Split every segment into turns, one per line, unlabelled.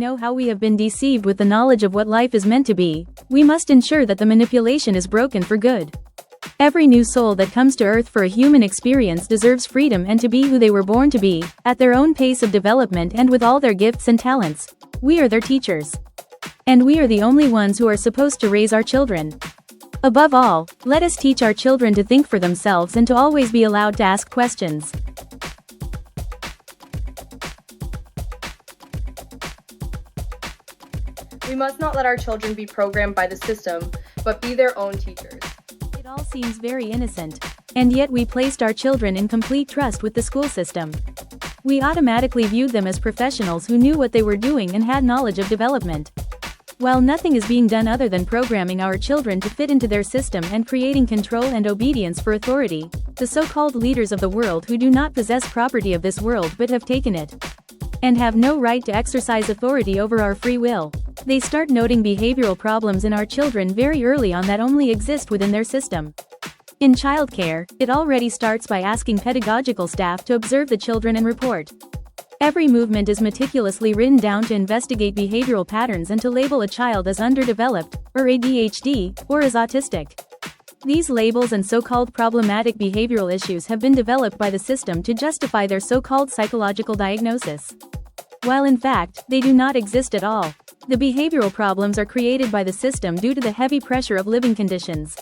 know how we have been deceived with the knowledge of what life is meant to be, we must ensure that the manipulation is broken for good. Every new soul that comes to Earth for a human experience deserves freedom and to be who they were born to be, at their own pace of development and with all their gifts and talents. We are their teachers. And we are the only ones who are supposed to raise our children. Above all, let us teach our children to think for themselves and to always be allowed to ask questions.
We must not let our children be programmed by the system, but be their own teachers.
It all seems very innocent. And yet we placed our children in complete trust with the school system. We automatically viewed them as professionals who knew what they were doing and had knowledge of development. While nothing is being done other than programming our children to fit into their system and creating control and obedience for authority, the so-called leaders of the world who do not possess property of this world but have taken it, and have no right to exercise authority over our free will. They start noting behavioral problems in our children very early on that only exist within their system. In childcare, it already starts by asking pedagogical staff to observe the children and report. Every movement is meticulously written down to investigate behavioral patterns and to label a child as underdeveloped, or ADHD, or as autistic. These labels and so-called problematic behavioral issues have been developed by the system to justify their so-called psychological diagnosis, while in fact, they do not exist at all. The behavioral problems are created by the system due to the heavy pressure of living conditions.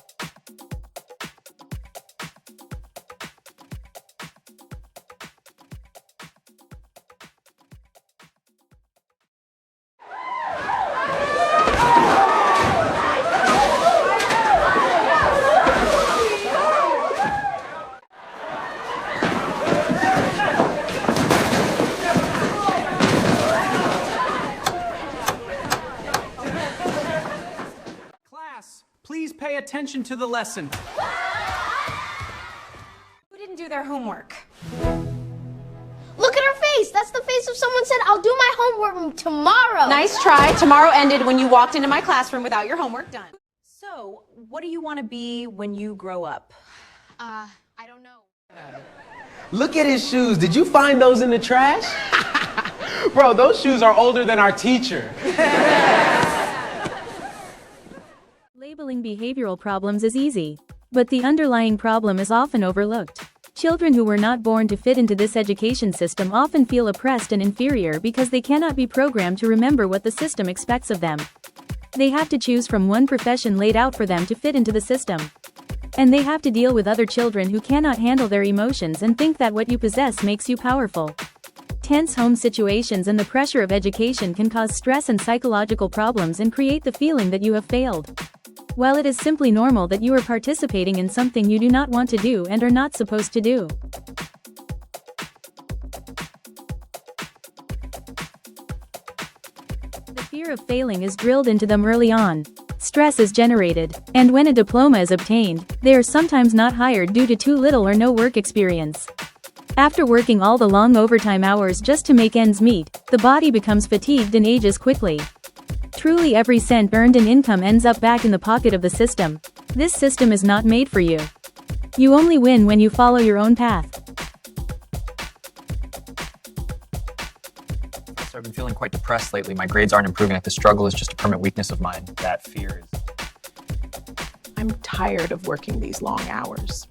Please pay attention to the lesson.
Who didn't do their homework?
Look at her face! That's the face of someone said, I'll do my homework tomorrow!
Nice try. Tomorrow ended when you walked into my classroom without your homework done. So, what do you want to be when you grow up?
I don't know.
Look at his shoes. Did you find those in the trash? Bro, those shoes are older than our teacher.
Labeling behavioral problems is easy, but the underlying problem is often overlooked. Children who were not born to fit into this education system often feel oppressed and inferior because they cannot be programmed to remember what the system expects of them. They have to choose from one profession laid out for them to fit into the system. And they have to deal with other children who cannot handle their emotions and think that what you possess makes you powerful. Tense home situations and the pressure of education can cause stress and psychological problems and create the feeling that you have failed, while it is simply normal that you are participating in something you do not want to do and are not supposed to do. The fear of failing is drilled into them early on. Stress is generated, and when a diploma is obtained, they are sometimes not hired due to too little or no work experience. After working all the long overtime hours just to make ends meet, the body becomes fatigued and ages quickly. Truly, every cent earned in income ends up back in the pocket of the system. This system is not made for you. You only win when you follow your own path.
So I've been feeling quite depressed lately. My grades aren't improving. Like the struggle is just a permanent weakness of mine. That fear is...
I'm tired of working these long hours.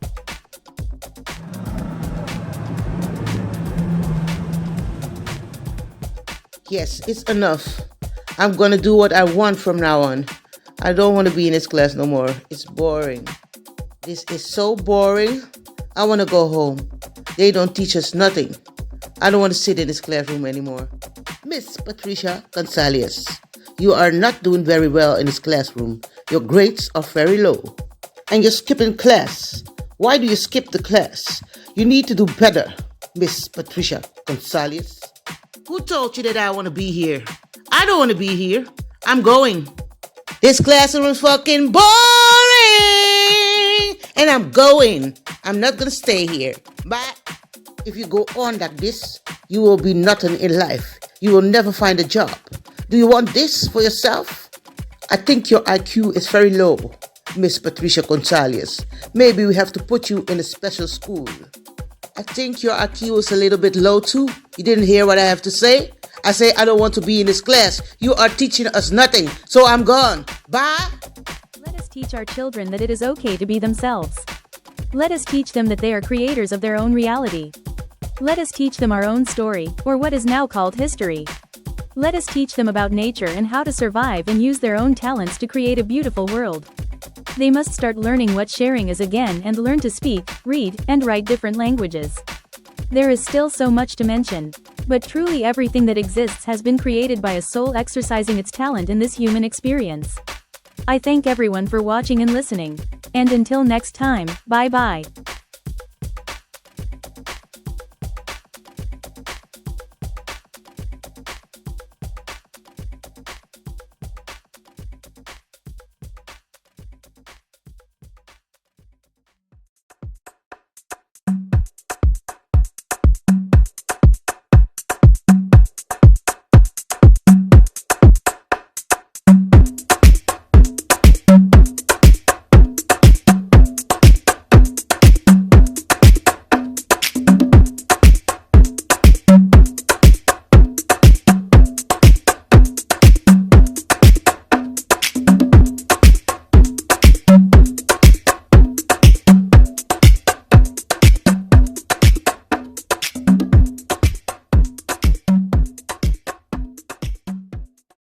Yes, it's enough. I'm gonna do what I want from now on. I don't want to be in this class no more. It's boring. This is so boring. I want to go home. They don't teach us nothing. I don't want to sit in this classroom anymore. Miss Patricia Gonzalez, you are not doing very well in this classroom. Your grades are very low. And you're skipping class. Why do you skip the class? You need to do better, Miss Patricia Gonzalez. Who told you that I want to be here? I don't want to be here. I'm going. This classroom is fucking boring. And I'm going. I'm not going to stay here. But if you go on like this, you will be nothing in life. You will never find a job. Do you want this for yourself? I think your IQ is very low, Miss Patricia Gonzalez. Maybe we have to put you in a special school. I think your IQ is a little bit low too. You didn't hear what I have to say? I say I don't want to be in this class. You are teaching us nothing, so I'm gone. Bye.
Let us teach our children that it is okay to be themselves. Let us teach them that they are creators of their own reality. Let us teach them our own story, or what is now called history. Let us teach them about nature and how to survive and use their own talents to create a beautiful world. They must start learning what sharing is again and learn to speak, read, and write different languages. There is still so much to mention. But truly everything that exists has been created by a soul exercising its talent in this human experience. I thank everyone for watching and listening. And until next time, bye-bye.